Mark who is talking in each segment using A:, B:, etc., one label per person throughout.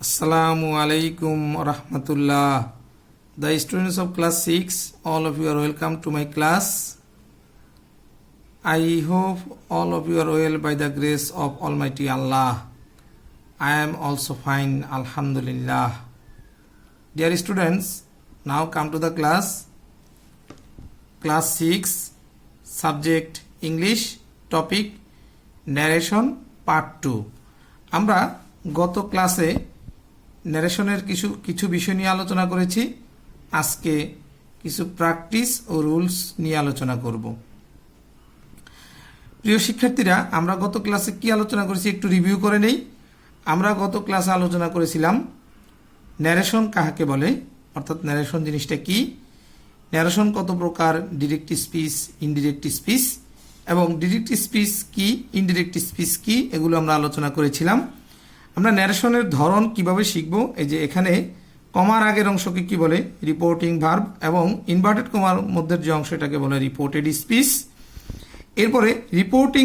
A: Assalamu alaikum rahmatullah. The students of class 6, all of you are welcome to my class. I hope all of you are well by the grace of Almighty Allah. I am also fine, Alhamdulillah. Dear students, now come to the class 6, subject English, topic narration part 2. আমরা গত ক্লাসে ন্যারেশনের কিছু বিষয় নিয়ে আলোচনা করেছি। আজকে কিছু প্র্যাকটিস ও রুলস নিয়ে আলোচনা করব। প্রিয় শিক্ষার্থীরা, আমরা গত ক্লাসে কি আলোচনা করেছি একটু রিভিউ করে নেই। আমরা গত ক্লাসে আলোচনা করেছিলাম ন্যারেশন কাহাকে বলে, অর্থাৎ ন্যারেশন জিনিসটা কি, ন্যারেশন কত প্রকার, ডিরেক্ট স্পিচ, ইনডিরেক্ট স্পিচ এবং ডিরেক্ট স্পিচ কি, ইনডিরেক্ট স্পিচ কি, এগুলো আমরা আলোচনা করেছিলাম। আমরা ন্যারেশনের ধরন কিভাবে শিখব, এই যে এখানে কমার আগের অংশকে কি বলে, রিপোর্টিং ভার্ব, এবং ইনভার্টেড কমার মধ্যের যে অংশটাকে বলে রিপোর্টেড স্পিচ। এরপরে রিপোর্টিং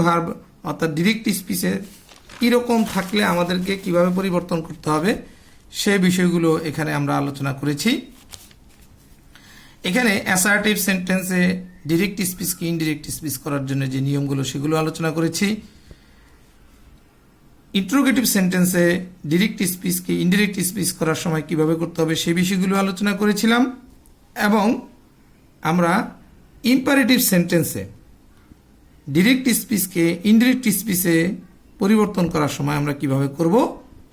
A: ভার্ব অর্থাৎ ডিরেক্ট স্পিচে কীরকম থাকলে আমাদেরকে কিভাবে পরিবর্তন করতে হবে সে বিষয়গুলো এখানে আমরা আলোচনা করেছি। এখানে অ্যাসার্টিভ সেন্টেন্সে ডিরেক্ট স্পিচকে ইনডিরেক্ট স্পিচ করার জন্য যে নিয়মগুলো সেগুলো আলোচনা করেছি। ইন্টারোগেটিভ সেন্টেন্সে ডিরেক্ট স্পিচকে ইনডিরেক্ট স্পিচ করার সময় কিভাবে করতে হবে সেই বিষয়গুলো আলোচনা করেছিলাম। এবং আমরা ইম্পারেটিভ সেন্টেন্সে ডিরেক্ট স্পিচকে ইনডিরেক্ট স্পিচে পরিবর্তন করার সময় আমরা কিভাবে করব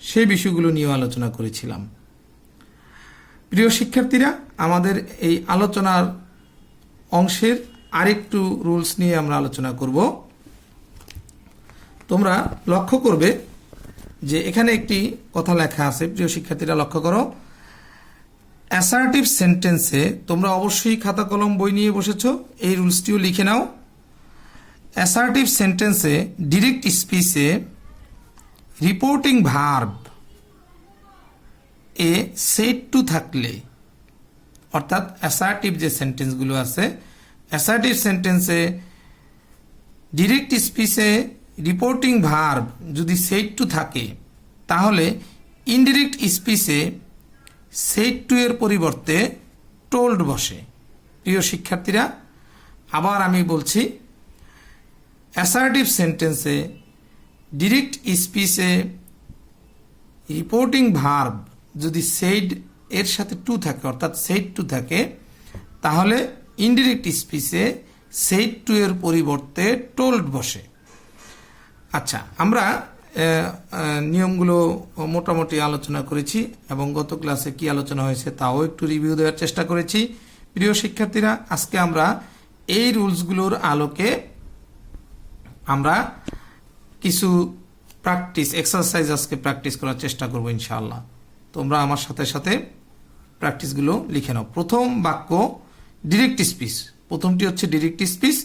A: সেই বিষয়গুলো নিয়েও আলোচনা করেছিলাম। প্রিয় শিক্ষার্থীরা, আমাদের এই আলোচনার অংশের আরেকটু রুলস নিয়ে আমরা আলোচনা করব। তোমরা লক্ষ্য করবে যে এখানে একটি কথা লেখা আছে। প্রিয় শিক্ষার্থীরা লক্ষ্য করো, অ্যাসার্টিভ সেন্টেন্সে তোমরা অবশ্যই খাতা কলম বই নিয়ে বসেছো, এই রুলসটিও লিখে নাও। অ্যাসার্টিভ সেন্টেন্সে ডিরেক্ট স্পিচে রিপোর্টিং ভার্ব এ সেড টু থাকলে, অর্থাৎ অ্যাসার্টিভ যে সেন্টেন্সগুলো আছে, অ্যাসার্টিভ সেন্টেন্সে ডিরেক্ট স্পিচে রিপোর্টিং ভার্ব যদি সেড টু থাকে, তাহলে ইনডিরেক্ট স্পিচে সেড টু এর পরিবর্তে টোল্ড বসে। প্রিয় শিক্ষার্থীরা, আবার আমি বলছি, অ্যাসার্টিভ সেন্টেন্সে ডিরেক্ট স্পিচে রিপোর্টিং ভার্ব যদি সেড এর সাথে টু থাকে, অর্থাৎ সেড টু থাকে, তাহলে ইনডিরেক্ট স্পিচে সেড টু এর পরিবর্তে টোল্ড বসে। আচ্ছা, আমরা নিয়মগুলো মোটামুটি আলোচনা করেছি এবং গত ক্লাসে কি আলোচনা হয়েছে তাও একটু রিভিউ দেওয়ার চেষ্টা করেছি। প্রিয় শিক্ষার্থীরা, আজকে আমরা এই রুলসগুলোর আলোকে আমরা কিছু প্র্যাকটিস এক্সারসাইজ আজকে প্র্যাকটিস করার চেষ্টা করবো ইনশাআল্লাহ। তোমরা আমার সাথে সাথে প্র্যাকটিসগুলো লিখে নাও। প্রথম বাক্য ডিরেক্ট স্পিচ, প্রথমটি হচ্ছে ডিরেক্ট স্পিচ।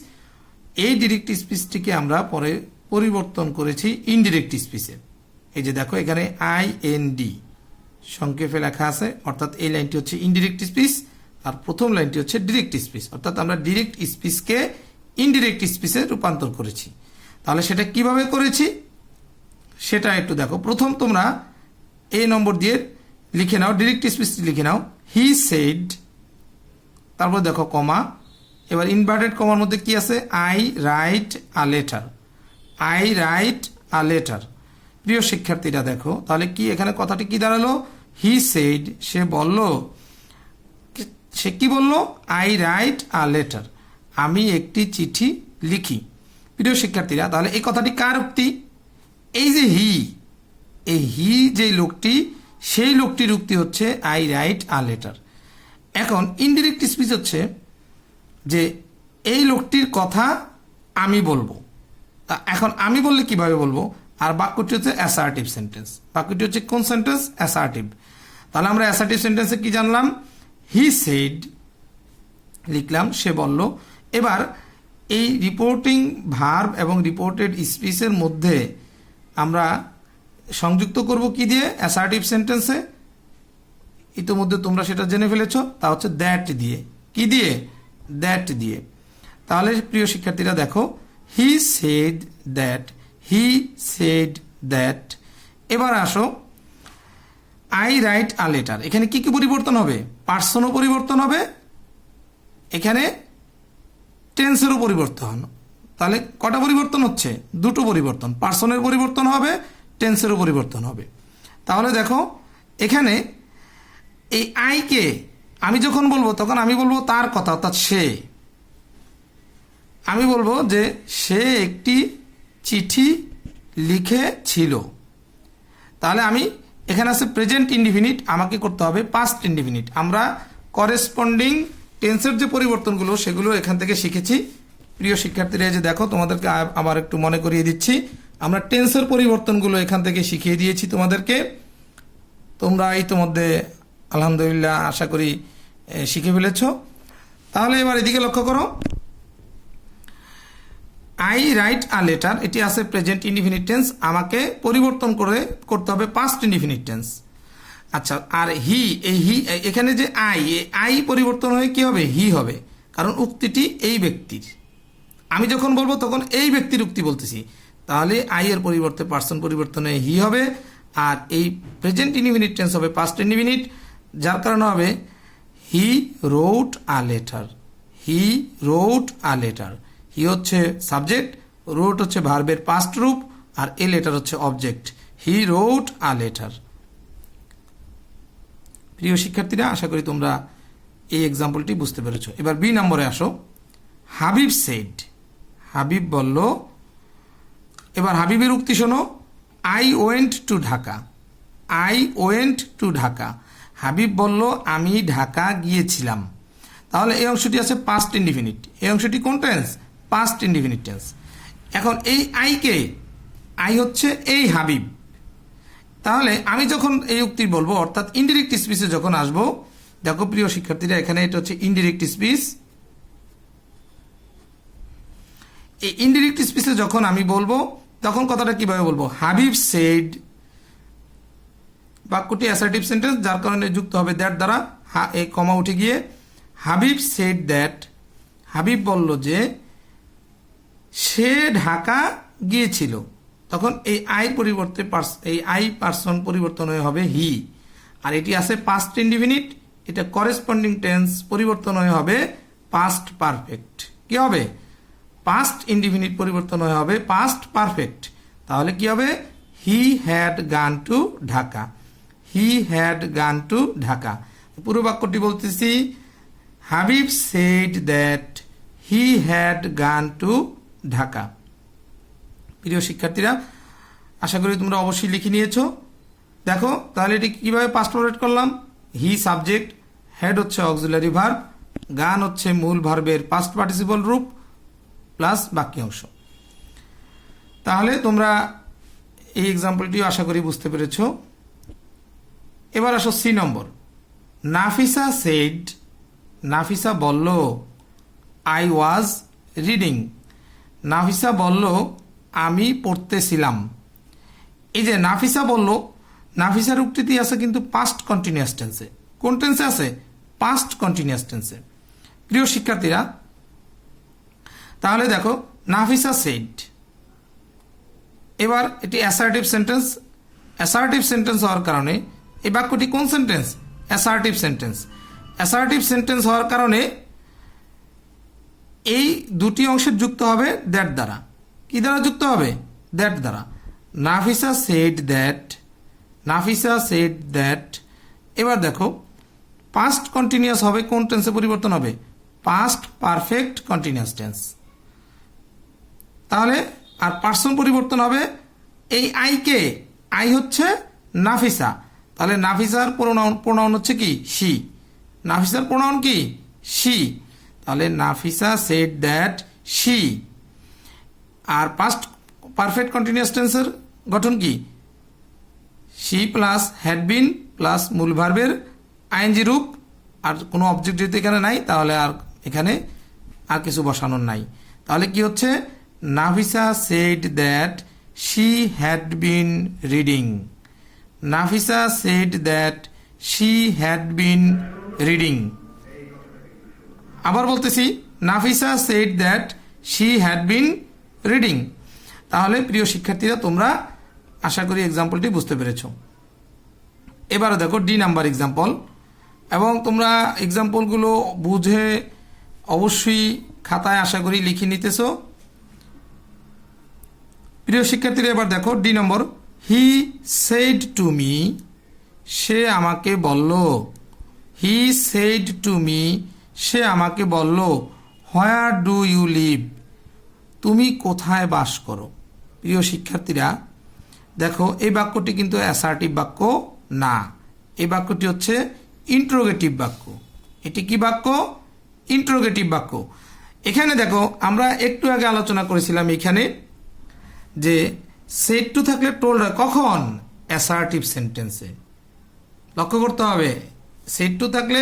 A: এই ডিরেক্ট স্পিচটিকে আমরা পরে পরিবর্তন করেছি ইনডিরেক্ট স্পিচে। এই যে দেখো, এখানে IND সংক্ষেপে লেখা আছে, অর্থাৎ এই লাইনটি হচ্ছে ইনডিরেক্ট স্পিচ আর প্রথম লাইনটি হচ্ছে ডিরেক্ট স্পিচ, অর্থাৎ আমরা ডিরেক্ট স্পিচকে ইনডিরেক্ট স্পিচে রূপান্তর করেছি। তাহলে সেটা কিভাবে করেছি সেটা একটু দেখো। প্রথম তোমরা এই নম্বর দিয়ে লিখে নাও, ডিরেক্ট স্পিচটি লিখে নাও, হি সেড, তারপর দেখো কমা, এবার ইনভার্টেড কমার মধ্যে কি আছে, I write a letter, I write a letter. প্রিয় শিক্ষার্থীরা দেখো, তাহলে কি এখানে কথাটি কি দাঁড়ালো, হি সেড, সে বলল, সে কি বলল, আই রাইট আ লেটার, আমি একটি চিঠি লিখি। প্রিয় শিক্ষার্থীরা, তাহলে এই কথাটি কার উক্তি, এই যে এই হি যে লোকটি, সেই লোকটির উক্তি হচ্ছে আই রাইট আ লেটার। এখন ইনডিরেক্ট স্পিচ হচ্ছে যে এই লোকটির কথা আমি বলবো। এখন আমি বললে কিভাবে বলবো, আর বাক্যটি হচ্ছে অ্যাসার্টিভ সেন্টেন্স। বাক্যটি হচ্ছে কোন সেন্টেন্স, অ্যাসার্টিভ। তাহলে আমরা অ্যাসার্টিভ সেন্টেন্সে কি জানলাম, হি সেড লিখলাম, সে বলল। এবার এই রিপোর্টিং ভার্ব এবং রিপোর্টেড স্পিচের মধ্যে আমরা সংযুক্ত করব কি দিয়ে, অ্যাসার্টিভ সেন্টেন্সে, ইতিমধ্যে তোমরা সেটা জেনে ফেলেছ, তা হচ্ছে দ্যাট দিয়ে। কি দিয়ে, দ্যাট দিয়ে। তাহলে প্রিয় শিক্ষার্থীরা দেখো, he said that, he said that এবার আসো আই রাইট আ লেটার। এখানে কি কি পরিবর্তন হবে? পার্সনও পরিবর্তন হবে, এখানে টেন্সেরও পরিবর্তন। তাহলে কটা পরিবর্তন হচ্ছে? দুটো পরিবর্তন, পার্সনের পরিবর্তন হবে, টেন্সেরও পরিবর্তন হবে। তাহলে দেখো এখানে এই আইকে আমি যখন বলবো তখন আমি বলবো তার কথা, অর্থাৎ সে। আমি বলবো যে সে একটি চিঠি লিখেছিল। তাহলে আমি এখানে আছে প্রেজেন্ট ইনডিফিনিট, আমাকে করতে হবে পাস্ট ইনডিফিনিট। আমরা করেসপন্ডিং টেন্সের যে পরিবর্তনগুলো সেগুলো এখান থেকে শিখেছি। প্রিয় শিক্ষার্থীরা, যে দেখো তোমাদেরকে আবার একটু মনে করিয়ে দিচ্ছি, আমরা টেন্সের পরিবর্তনগুলো এখান থেকে শিখিয়ে দিয়েছি তোমাদেরকে। তোমরা ইতিমধ্যে আলহামদুলিল্লাহ আশা করি শিখে ফেলেছ। তাহলে এবার এদিকে লক্ষ্য করো, আই রাইট আ লেটার, এটি আছে প্রেজেন্ট ইনডিফিনিট টেন্স, আমাকে পরিবর্তন করতে হবে পাস্ট ইনডিফিনিট টেন্স। আচ্ছা, আর হি, এই হি এখানে যে আই পরিবর্তন হয়ে কি হবে? হি হবে, কারণ উক্তিটি এই ব্যক্তির। আমি যখন বলবো তখন এই ব্যক্তির উক্তি বলতেছি, তাহলে আই এর পরিবর্তে পার্সন পরিবর্তন হয়ে হি হবে, আর এই প্রেজেন্ট ইনডিফিনিট টেন্স হবে পাস্ট ইনডিফিনিট, যার কারণে হবে হি wrote a letter. He wrote a letter. হি হচ্ছে সাবজেক্ট, রোট হচ্ছে ভার্বের পাস্ট রূপ, আর এ লেটার হচ্ছে object. He wrote a letter. প্রিয় শিক্ষার্থীরা, আশা করি তোমরা এই এক্সাম্পলটি বুঝতে পেরেছ। এবার বি নম্বরে আসো। হাবিব সেড, হাবিব বলল। এবার হাবিবের উক্তি শোনো, I went to Dhaka. I went to Dhaka. Habib বলল আমি ঢাকা গিয়েছিলাম। তাহলে এই অংশটি আছে পাস্ট ইনডিফিনিট, এই অংশটি কোন টেন্স? Past indefinite tense. এখন এই আইকে, আই হচ্ছে এই হাবিব। তাহলে আমি যখন এই উক্তি বলবো, অর্থাৎ ইনডিরেক্ট স্পিচে যখন আসবো, দেখো প্রিয় শিক্ষার্থীরা, এখানে এটা হচ্ছে ইনডিরেক্ট স্পিচ। এই ইনডিরেক্ট স্পিচে যখন আমি বলবো তখন কথাটা কিভাবে বলবো? হাবিব সেড, বাক্যটি অ্যাসার্টিভ সেন্টেন্স, যার কারণে যুক্ত হবে দ্যাট দ্বারা, এই কমা উঠে গিয়ে হাবিব সেড দ্যাট। হাবিব বলল যে সে ঢাকা গিয়েছিল। তখন এই আই পরিবর্তে এই আই পার্সন পরিবর্তন হয়ে হবে হি, আর এটি আছে পাস্ট ইনডিফিনিট, এটা করেসপন্ডিং টেন্স পরিবর্তন হয়ে হবে পাস্ট পারফেক্ট। কি হবে? পাস্ট ইনডিফিনিট পরিবর্তন হয়ে হবে পাস্ট পারফেক্ট। তাহলে কি হবে? He had gone to Dhaka. He had gone to Dhaka. পুরো বাক্যটি বলতেছি, Habib said that he had gone to Dhaka. প্রিয় শিক্ষার্থীরা, আশা করি তোমরা অবশ্যই লিখে নিয়েছো। দেখো তাহলে এটি কিভাবে পাস্ট পারফেক্ট করলাম? হি সাবজেক্ট, হেড হচ্ছে অক্সিলারি ভার্ব, গান হচ্ছে মূল ভার্বের পাস্ট পার্টিসিপল রূপ প্লাস বাকি অংশ। তাহলে তোমরা এই এক্সাম্পলটিও আশা করি বুঝতে পেরেছ। এবার আসো সি নম্বর। নাফিসা সেড, নাফিসা বলল আই ওয়াজ রিডিং। নাফিসা বলল আমি পড়তেছিলাম। এই যে নাফিসা বলল, নাফিসার উক্তিটি আছে কিন্তু পাস্ট কন্টিনিউয়াস টেন্সে। কোন টেন্সে আছে? পাস্ট কন্টিনিউয়াস টেন্সে। প্রিয় শিক্ষার্থীরা, তাহলে দেখো নাফিসা সেড, এবার এটি অ্যাসার্টিভ সেন্টেন্স। অ্যাসার্টিভ সেন্টেন্স হওয়ার কারণে এই বাক্যটি কোন sentence? Assertive sentence. Assertive sentence হওয়ার কারণে এই দুটি অংশের যুক্ত হবে দ্যাট দ্বারা। কি দ্বারা যুক্ত হবে? দ্যাট দ্বারা। Nafisa said that, Nafisa said that. এবার দেখো পাস্ট কন্টিনিউয়াস হবে কোন টেন্সে পরিবর্তন হবে? Past perfect continuous tense. তাহলে আর পার্সন পরিবর্তন হবে এই আইকে, আই হচ্ছে নাফিসা, তাহলে নাফিসার প্রোনাউন হচ্ছে কি? শি। নাফিসার প্রোনাউন কি? শি। তাহলে নাফিসা সেড দ্যাট শি। আর পাস্ট পারফেক্ট কন্টিনিউয়াস টেন্সের গঠন কি? She plus had been plus মূল ভার্বের আইএনজি রূপ, আর কোনো অবজেক্ট যেহেতু এখানে নাই তাহলে আর এখানে আর কিছু বসানোর নাই। তাহলে কি হচ্ছে? Nafisa said that she had been reading. Nafisa said that she had been reading. আবার বলতেছি, Nafisa said that she had been reading. তাহলে প্রিয় শিক্ষার্থীরা, তোমরা আশা করি এক্সাম্পলটি বুঝতে পেরেছো। এবারে দেখো ডি নাম্বার এক্সাম্পল, এবং তোমরা এক্সাম্পলগুলো বুঝে অবশ্যই খাতায় আশা করি লিখে নিতেছো। প্রিয় শিক্ষার্থীরা এবার দেখো D number, he said to me, সে আমাকে বলল। হি সেড টু মি, সে আমাকে বলল, হোয়ার ডু ইউ লিভ, তুমি কোথায় বাস করো। প্রিয় শিক্ষার্থীরা দেখো এই বাক্যটি কিন্তু অ্যাসার্টিভ বাক্য না, এই বাক্যটি হচ্ছে ইন্ট্রোগেটিভ বাক্য। এটি কি বাক্য? ইন্ট্রোগেটিভ বাক্য। এখানে দেখো আমরা একটু আগে আলোচনা করেছিলাম এখানে যে সেড টু থাকলে টোল্ড হয় কখন? অ্যাসার্টিভ সেন্টেন্সে। লক্ষ্য করতে হবে, সেড টু থাকলে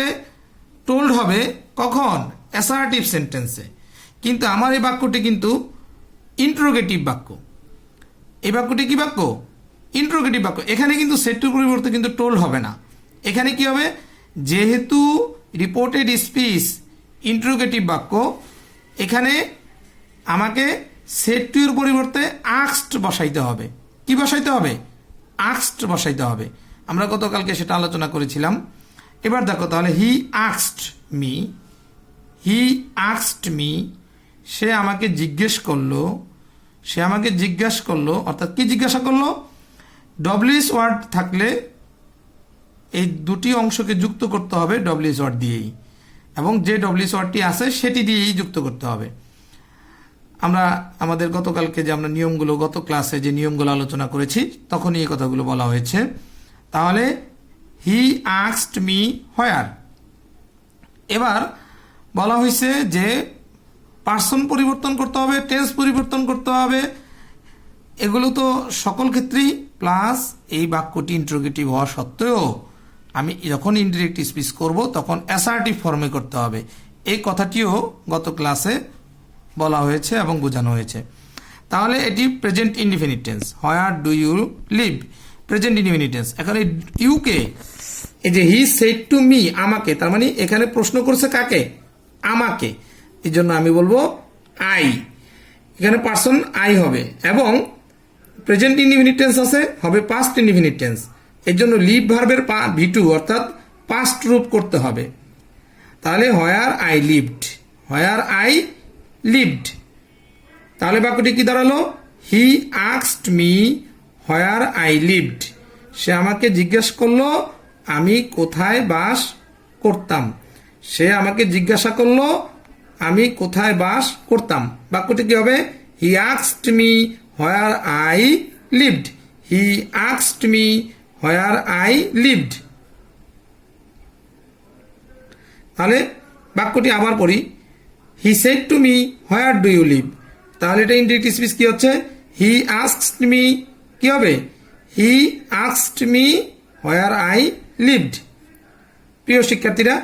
A: টোল্ড হবে কখন? অ্যাসার্টিভ সেন্টেন্সে। কিন্তু আমার এই বাক্যটি কিন্তু ইন্ট্রোগেটিভ বাক্য। এই বাক্যটি কি বাক্য? ইন্ট্রোগেটিভ বাক্য। এখানে কিন্তু সেড টুর পরিবর্তে কিন্তু টোল্ড হবে না। এখানে কি হবে? যেহেতু রিপোর্টেড স্পিচ ইন্ট্রোগেটিভ বাক্য, এখানে আমাকে সেড টু এর পরিবর্তে আস্কড বসাইতে হবে। কি বসাইতে হবে? আস্কড বসাইতে হবে। আমরা গতকালকে সেটা আলোচনা করেছিলাম। এবার দেখো তাহলে he asked me, he asked me, সে আমাকে জিজ্ঞেস করলো। সে আমাকে জিজ্ঞাসা করলো, অর্থাৎ কি জিজ্ঞাসা করলো? ডব্লিউএস ওয়ার্ড থাকলে এই দুটি অংশকে যুক্ত করতে হবে ডব্লিউএস ওয়ার্ড দিয়েই, এবং যে ডব্লিউএস ওয়ার্ডটি আছে সেটি দিয়েই যুক্ত করতে হবে। আমরা আমাদের গতকালকে যে আমরা নিয়মগুলো, গত ক্লাসে যে নিয়মগুলো আলোচনা করেছি তখনই এই কথাগুলো বলা হয়েছে। তাহলে হি আস্কড মি হোয়ার। এবার বলা হয়েছে যে পার্সন পরিবর্তন করতে হবে, টেন্স পরিবর্তন করতে হবে, এগুলো তো সকল ক্ষেত্রেই। প্লাস এই বাক্যটি ইন্ট্রোগেটিভ হওয়া সত্ত্বেও আমি যখন ইনডিরেক্ট স্পিচ করব তখন অ্যাসার্টিভ ফর্মে করতে হবে। এই কথাটিও গত ক্লাসে বলা হয়েছে এবং বোঝানো হয়েছে। তাহলে এটি present indefinite tense. Where do you live, present indefinite tense. এখন এই ইউকে, এই যে হি সেড টু মি, আমাকে, তার মানে এখানে প্রশ্ন করছে কাকে? আমাকে। এই জন্য আমি বলবো আই। এখানে পার্সন আই হবে, এবং প্রেজেন্ট ইনডিফিনিট টেন্স আছে, হবে পাস্ট ইনডিফিনিট টেন্স। এর জন্য লিভ ভার্বের ভি2 অর্থাৎ পাস্ট রূপ করতে হবে। তাহলে where I lived, where I lived. তাহলে বাক্যটি কি দাঁড়ালো? He asked me where I lived, সে আমাকে জিজ্ঞেস করলো আমি কোথায় বাস করতাম। সে আমাকে জিজ্ঞাসা করলো আমি কোথায় বাস করতাম। বাক্যটি কি হবে? He asked me where I lived, he asked me where I lived. তাহলে বাক্যটি আবার পড়ি, he said to me where do you live. তাহলে এটা ইনডিরেক্ট স্পিচ কি হচ্ছে? হি আস্কড মি, কি হবে? He asked me where I lived. প্রিয় শিক্ষার্থীরা,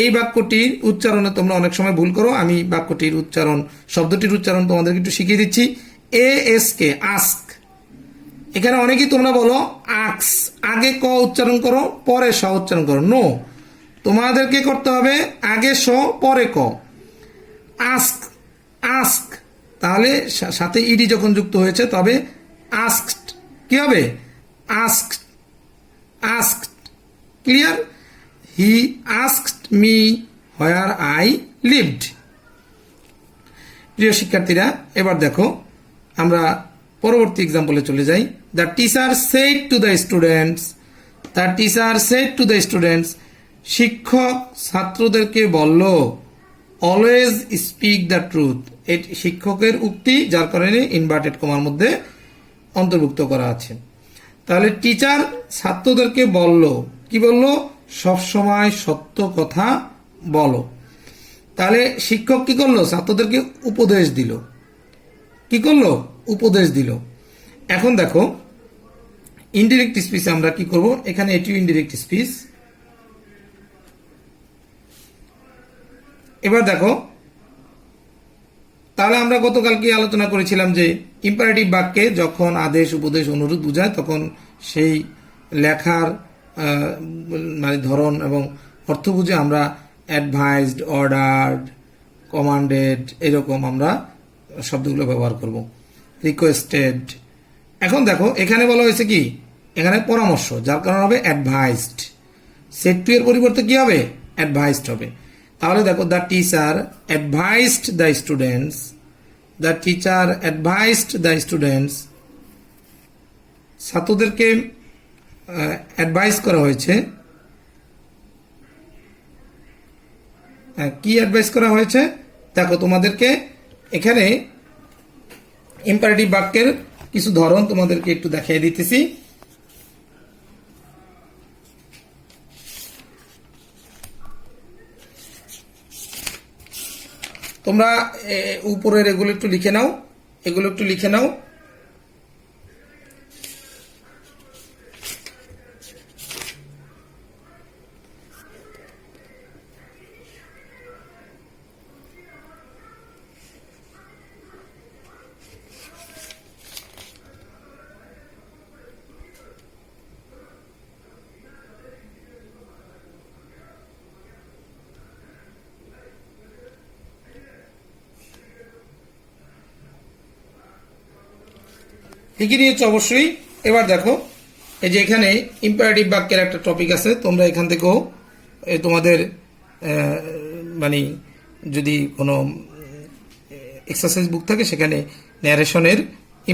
A: এই বাক্যটির উচ্চারণে তোমরা অনেক সময় ভুল করো। আমি বাক্যটির উচ্চারণ, শব্দটির উচ্চারণ তোমাদেরকে একটু শিখিয়ে দিচ্ছি। ASK, ask. এখানে অনেকেই তোমরা বলো আক্স, আগে ক উচ্চারণ করো পরে স উচ্চারণ করো। নো, তোমাদেরকে করতে হবে আগে স পরে ক। আস্ক, আস্ক, তাহলে সাথে ইডি যখন যুক্ত হয়েছে তবে আস্কড কি হবে? Asked, asked. Clear? He asked me where I lived. প্রিয় শিক্ষার্থীরা, এবার দেখো আমরা পরবর্তী এক্সাম্পলে চলে যাই। The teacher said to the students, the teacher said to the students, শিক্ষক ছাত্রদেরকে বলল অলওয়েজ স্পিক দ্য ট্রুথ। এটি শিক্ষকের উক্তি, যার কারণে ইনভার্টেড কমার মধ্যে অন্তর্ভুক্ত করা আছে। তাহলে টিচার ছাত্রদেরকে বলল, কি বলল? সবসময় সত্য কথা বলো। তাহলে শিক্ষক কি করলো? ছাত্রদেরকে উপদেশ দিল। কি করলো? উপদেশ দিল। এখন দেখো ইনডিরেক্ট স্পিচ আমরা কি করব? এখানে এটিও ইনডিরেক্ট স্পিচ। এবার দেখো, তাহলে আমরা গতকালকে আলোচনা করেছিলাম যে ইম্পারেটিভ বাক্যে যখন আদেশ, উপদেশ, অনুরোধ বোঝায় তখন সেই লেখার মানে ধরন এবং অর্থ বুঝে আমরা অ্যাডভাইসড, অর্ডার্ড, কমান্ডেড এরকম আমরা শব্দগুলো ব্যবহার করব। রিকোয়েস্টেড, এখন দেখো এখানে বলা হয়েছে কি, এখানে পরামর্শ, যার কারণে হবে অ্যাডভাইসড। সেট টু এর পরিবর্তে কি হবে, অ্যাডভাইসড হবে। তাহলে দেখো the teacher advised the students, the teacher advised the students, ছাত্রদেরকে অ্যাডভাইস করা হয়েছে। কি অ্যাডভাইস করা হয়েছে, দেখো তোমাদেরকে এখানে ইম্পারেটিভ বাক্যের কিছু ধরন তোমাদেরকে একটু দেখিয়ে দিতেছি। তোমরা উপরের এগুলো একটু লিখে নাও, এগুলো একটু লিখে নাও। লিখে নিয়েছো অবশ্যই। এবার দেখো এই যে এখানে ইম্পারেটিভ বাক্যের একটা টপিক আছে, তোমরা এখান থেকেও তোমাদের মানে যদি কোনো এক্সারসাইজ বুক থাকে সেখানে ন্যারেশনের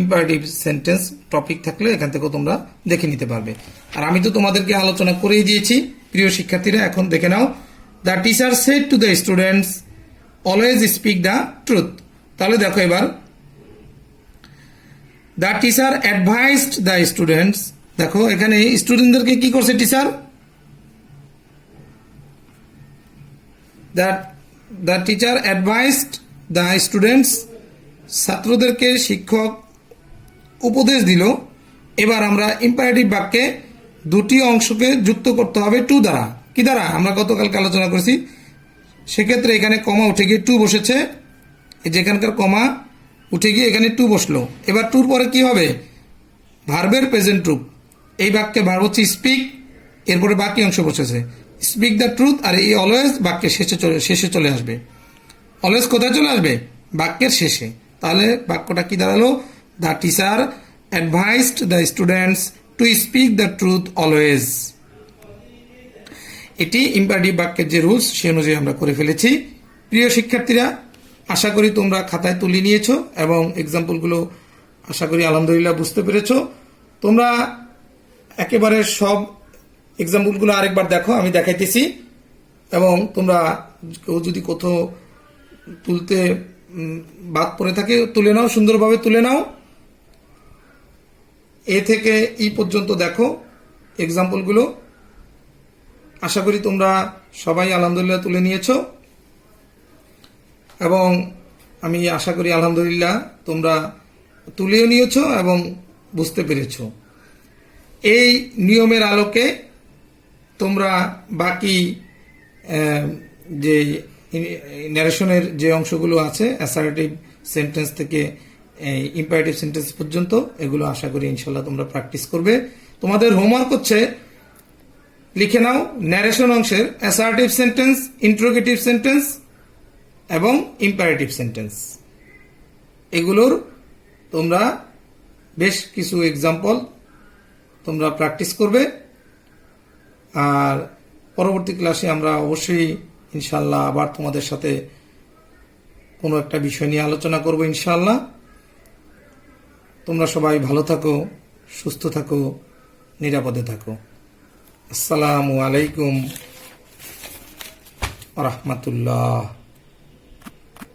A: ইম্পারেটিভ সেন্টেন্স টপিক থাকলে এখান থেকেও তোমরা দেখে নিতে পারবে। আর আমি তো তোমাদেরকে আলোচনা করেই দিয়েছি প্রিয় শিক্ষার্থীরা, এখন দেখে নাও। The teacher said to the students always speak the truth. তাহলে দেখো এবার the teacher advised the students, দেখো এখানে স্টুডেন্টদেরকে কি করছে teacher, the teacher advised the students, ছাত্রদেরকে শিক্ষক উপদেশ দিল। এবার আমরা ইম্পারেটিভ বাক্যে দুটি অংশকে যুক্ত করতে হবে টু দ্বারা। কি দ্বারা, আমরা গতকালকে আলোচনা করেছি। সেক্ষেত্রে এখানে কমা উঠে গিয়ে টু বসেছে, এই যেখানকার কমা উঠে গিয়ে এখানে টু বসলো। এবার টুর পরে কি হবে, ভার্বের প্রেজেন্ট রূপ। এই বাক্যে ভার্ব হচ্ছে স্পিক, এরপরে বাকি অংশ বসেছে স্পিক দ্য ট্রুথ, আর এই অলওয়েজ বাক্যের শেষে চলে আসবে। অলওয়েজ কোথায় চলে আসবে, বাক্যের শেষে। তাহলে বাক্যটা কি দাঁড়ালো, the teacher advised the students to speak the truth always. এটি ইম্পারেটিভ বাক্যের যে রুলস সে অনুযায়ী আমরা করে ফেলেছি। প্রিয় শিক্ষার্থীরা, আশা করি তোমরা খাতায় তুলে নিয়েছো এবং এক্সাম্পলগুলো আশা করি আলহামদুলিল্লাহ বুঝতে পেরেছো। তোমরা একেবারে সব এক্সাম্পলগুলো আরেকবার দেখো, আমি দেখাইতেছি, এবং তোমরা কেউ যদি কোথাও তুলতে বাদ পড়ে থাকে তুলে নাও, সুন্দরভাবে তুলে নাও। এ থেকে ই পর্যন্ত দেখো এক্সাম্পলগুলো। আশা করি তোমরা সবাই আলহামদুলিল্লাহ তুলে নিয়েছো, এবং আমি আশা করি আলহামদুলিল্লাহ তোমরা তুলেও নিয়েছো এবং বুঝতে পেরেছো। এই নিয়মের আলোকে তোমরা বাকি যে ন্যারেশনের যে অংশগুলো আছে অ্যাসার্টিভ সেন্টেন্স থেকে ইম্পারেটিভ সেন্টেন্স পর্যন্ত, এগুলো আশা করি ইনশাল্লাহ তোমরা প্র্যাকটিস করবে। তোমাদের হোমওয়ার্ক হচ্ছে লিখে নাও ন্যারেশন অংশের অ্যাসার্টিভ সেন্টেন্স, ইন্টারোগেটিভ সেন্টেন্স এবং ইম্পারেটিভ সেন্টেন্স। এগুলোর তোমরা বেশ কিছু এক্সাম্পল তোমরা প্র্যাকটিস করবে। আর পরবর্তী ক্লাসে আমরা অবশ্যই ইনশাল্লাহ আবার তোমাদের সাথে কোনো একটা বিষয় নিয়ে আলোচনা করব ইনশাল্লাহ। তোমরা সবাই ভালো থাকো, সুস্থ থাকো, নিরাপদে থাকো। আসসালামু আলাইকুম ওয়া রাহমাতুল্লাহ।